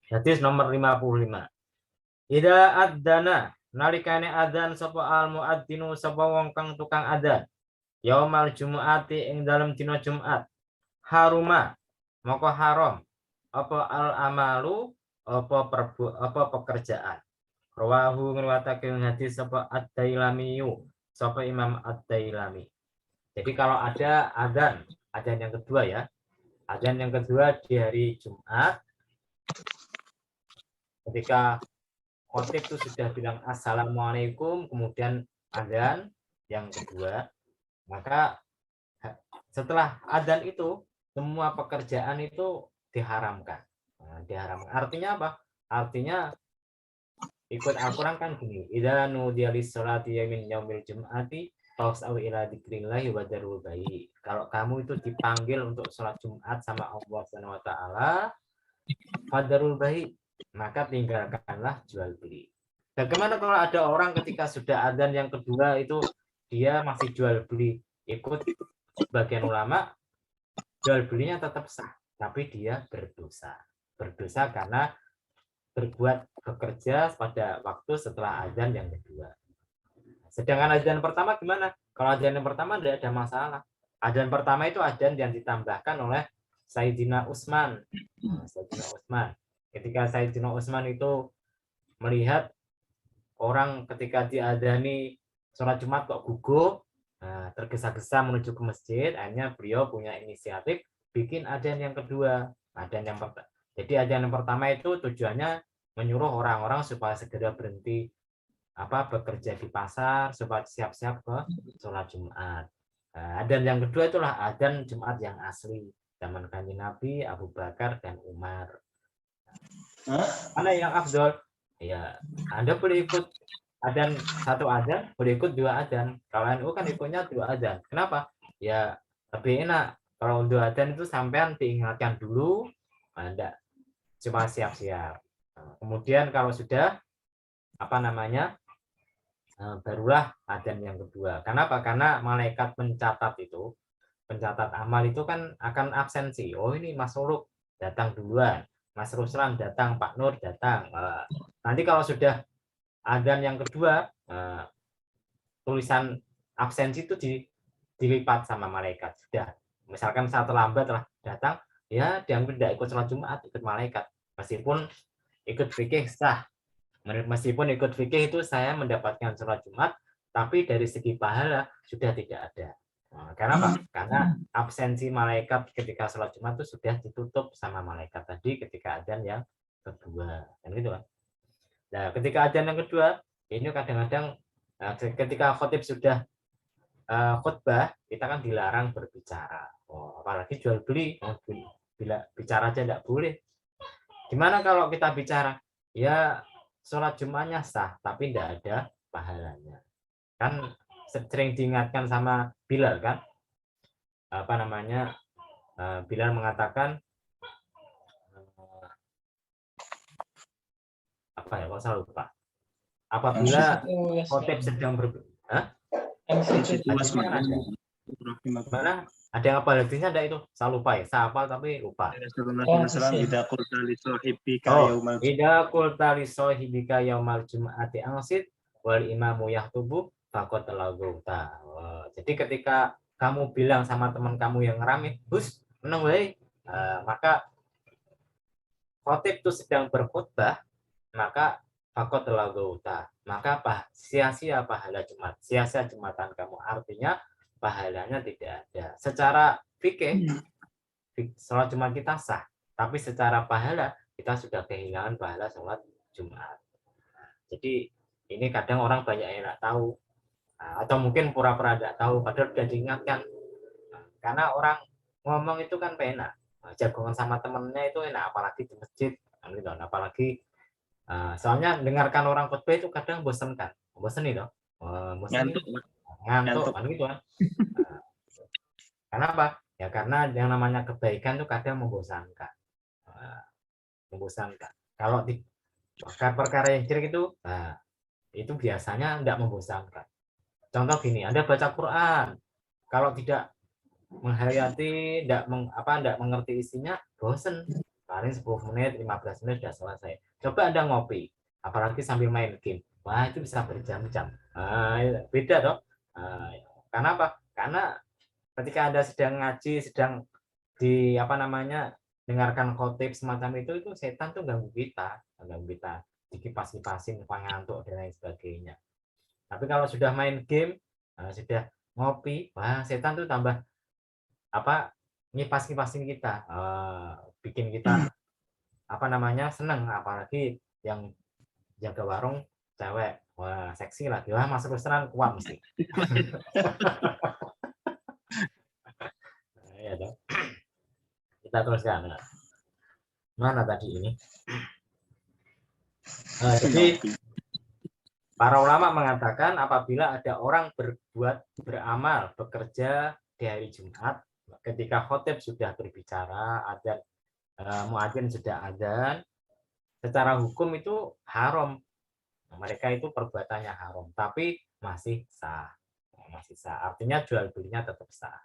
Hadis nomor 55. Ida adzana nalikane adzan sapa al muadzinu sapa wong kang tukang adzan. Yaumal jumu'ati ing dalam dina Jumat. Haruma maka haram apa al amalu apa pekerjaan. Rawahu ngriwayatake hadis sapa Ad-Dailami sapa Imam Ad-Dailami. Jadi kalau ada adzan yang kedua ya. Adzan yang kedua di hari Jumat ketika khotib itu sudah bilang assalamualaikum, kemudian adzan yang kedua, maka setelah adzan itu semua pekerjaan itu diharamkan. Nah, diharamkan. Artinya apa? Artinya ikut Al-Quran kan gini. Idza nudiya lis-sholati min yaumil jum'ati fas'au ila dzikrillahi wa dzarul bai'. Kalau kamu itu dipanggil untuk sholat Jumat sama Allah Subhanahu wa taala, fadarul bai', maka tinggalkanlah jual beli. Bagaimana kalau ada orang ketika sudah adzan yang kedua itu dia masih jual beli? Ikut sebagian ulama, jual belinya tetap sah, tapi dia berdosa. Berdosa karena berbuat bekerja pada waktu setelah adzan yang kedua. Sedangkan adzan pertama gimana? Kalau adzan yang pertama tidak ada masalah. Adzan pertama itu adzan yang ditambahkan oleh Sayyidina Utsman. Sayyidina Utsman. Ketika Sayyidina Utsman itu melihat orang ketika diadzani sholat Jumat kok gugup, tergesa-gesa menuju ke masjid, akhirnya beliau punya inisiatif bikin adzan yang kedua. Adzan yang pertama. Jadi adzan yang pertama itu tujuannya menyuruh orang-orang supaya segera berhenti bekerja di pasar supaya siap-siap ke sholat Jumat. Adzan yang kedua itulah adzan Jumat yang asli zaman Kanjeng Nabi, Abu Bakar dan Umar. Mana yang afdol? Ya, Anda boleh ikut adzan satu adzan, boleh ikut dua adzan. Kalau NU kan ikutnya dua adzan. Kenapa? Ya lebih enak. Kalau dua adzan itu sampean diingatkan dulu, Anda cuma siap-siap. Kemudian kalau sudah barulah adzan yang kedua. Kenapa? Karena malaikat pencatat amal itu kan akan absensi. Oh ini Mas Uluk datang duluan, Mas Ruslan datang, Pak Nur datang. Nanti kalau sudah adzan yang kedua, tulisan absensi itu dilipat sama malaikat. Sudah, misalkan saya terlambat lah datang, ya diambil tidak ikut sholat Jumat, ikut malaikat. Meskipun ikut fikih sah, meskipun ikut fikih itu saya mendapatkan sholat Jumat, tapi dari segi pahala sudah tidak ada. Karena apa? Karena absensi malaikat ketika sholat Jumat itu sudah ditutup sama malaikat tadi ketika adzan yang kedua. Dan gitu kan. Nah, ketika adzan yang kedua, ini kadang-kadang ketika khotib sudah khutbah, kita kan dilarang berbicara. Apalagi jual beli, bila bicara aja tidak boleh. Gimana kalau kita bicara? Ya sholat Jumatnya sah, tapi tidak ada pahalanya. Kan sering diingatkan sama Bilal kan, Bilal mengatakan kok saya lupa. Apabila khotib sedang mana ada yang apa hadisnya ada itu? Saya lupa ya. Saya hafal tapi lupa. Idza qulta li sahibika yaumal jum'ati angsit wal imamu yahtubu faqad lagauta. Jadi ketika kamu bilang sama teman kamu yang ngeramit, "Hus, meneng wae." Maka khotib itu sedang berkhutbah, maka faqad lagauta. Maka sia-sia pahala Jumat, sia-sia Jumatan kamu. Artinya pahalanya tidak ada. Secara fikih, sholat Jumat kita sah, tapi secara pahala kita sudah kehilangan pahala sholat Jumat. Jadi ini kadang orang banyak yang tidak tahu, atau mungkin pura-pura tidak tahu, padahal sudah diingatkan. Karena orang ngomong itu kan enak, jagongan sama temennya itu enak, apalagi di masjid, gitu. Apalagi soalnya dengarkan orang khutbah itu kadang bosankan, bosan itu, ngantuk kan gitu kan. Kenapa? Ya karena yang namanya kebaikan itu kadang membosankan. Kalau di perkara yang jelek itu biasanya tidak membosankan. Contoh gini, Anda baca Quran, kalau tidak menghayati, tidak mengerti isinya, bosan. paling 10 menit, 15 menit sudah selesai. Coba Anda ngopi, apalagi sambil main game. Wah, itu bisa berjam-jam. Beda toh. Karena apa? Karena ketika Anda sedang ngaji, sedang di apa namanya dengarkan khotib semacam itu setan tuh ganggu kita, dikipas-kipasin, ngantuk dan lain sebagainya. Tapi kalau sudah main game, sudah ngopi, wah setan tuh tambah apa ngipas-ngipasin kita, bikin kita apa namanya seneng, apalagi yang jaga warung cewek, wah seksi lagi, wah masuk restoran kuat mesti. Ya, kita teruskan. Mana tadi ini? Jadi para ulama mengatakan apabila ada orang beramal, bekerja di hari Jumat, ketika khotib sudah berbicara, adzan muadzin sudah adzan, secara hukum itu haram. Mereka itu perbuatannya haram, tapi masih sah. Artinya jual belinya tetap sah.